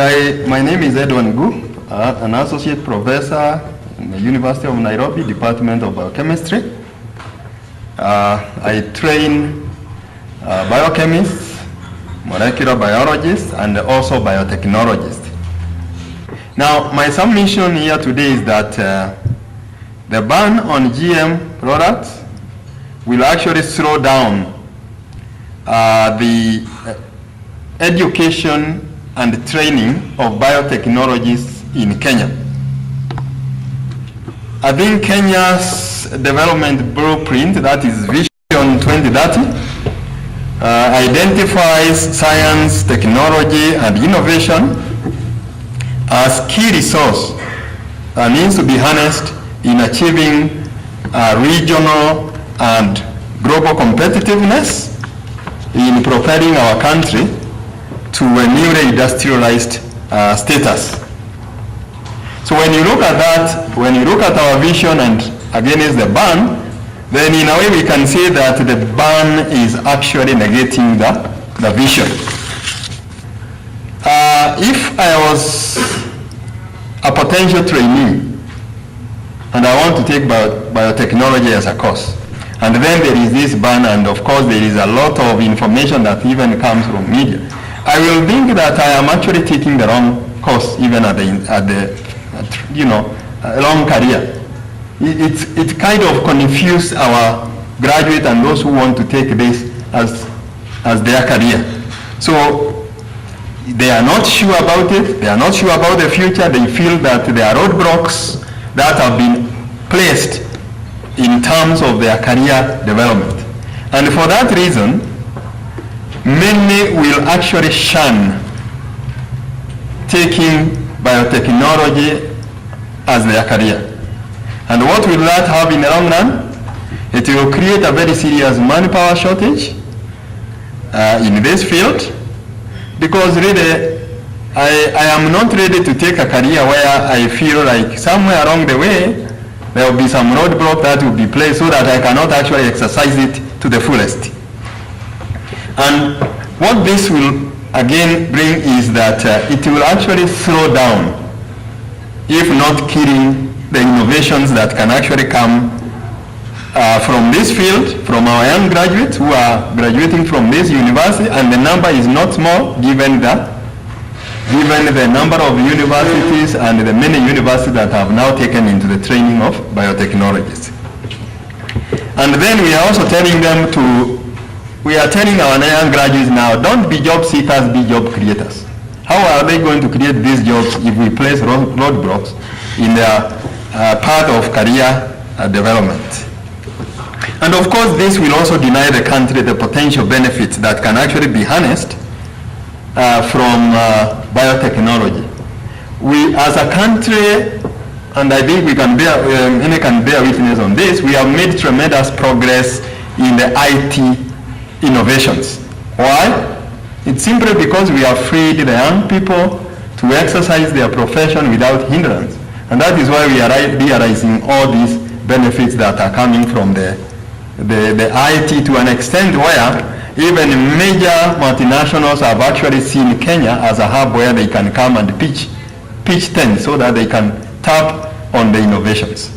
My name is Edwin Gu, an associate professor in the University of Nairobi, Department of Biochemistry. I train biochemists, molecular biologists, and also biotechnologists. Now, my submission here today is that the ban on GM products will actually slow down the education and training of biotechnologists in Kenya. I think Kenya's development blueprint, that is Vision 2030, identifies science, technology, and innovation as key resource that needs to be harnessed in achieving regional and global competitiveness in propelling our country to a newly industrialized status. So when you look at that, when you look at our vision and against the ban, then in a way we can say that the ban is actually negating the vision. If I was a potential trainee and I want to take biotechnology as a course, and then there is this ban, and of course there is a lot of information that even comes from media, I will think that I am actually taking the wrong course, even at the long career. It kind of confuses our graduate and those who want to take this as their career. So they are not sure about it. They are not sure about the future. They feel that there are roadblocks that have been placed in terms of their career development. And for that reason, many will actually shun taking biotechnology as their career. And what will that have in the long run? It will create a very serious manpower shortage in this field, because really I am not ready to take a career where I feel like somewhere along the way there will be some roadblock that will be placed so that I cannot actually exercise it to the fullest. And what this will again bring is that it will actually slow down, if not killing, the innovations that can actually come from this field, from our young graduates who are graduating from this university, and the number is not small given the number of universities and the many universities that have now taken into the training of biotechnologists. And then we are also telling them we are telling our young graduates now, don't be job seekers, be job creators. How are they going to create these jobs if we place roadblocks in their part of career development? And of course, this will also deny the country the potential benefits that can actually be harnessed from biotechnology. We, as a country, and I think we can bear witness on this, we have made tremendous progress in the IT innovations. Why? It's simply because we have freed the young people to exercise their profession without hindrance. And that is why we are realizing all these benefits that are coming from the IT, to an extent where even major multinationals have actually seen Kenya as a hub where they can come and pitch tents so that they can tap on the innovations.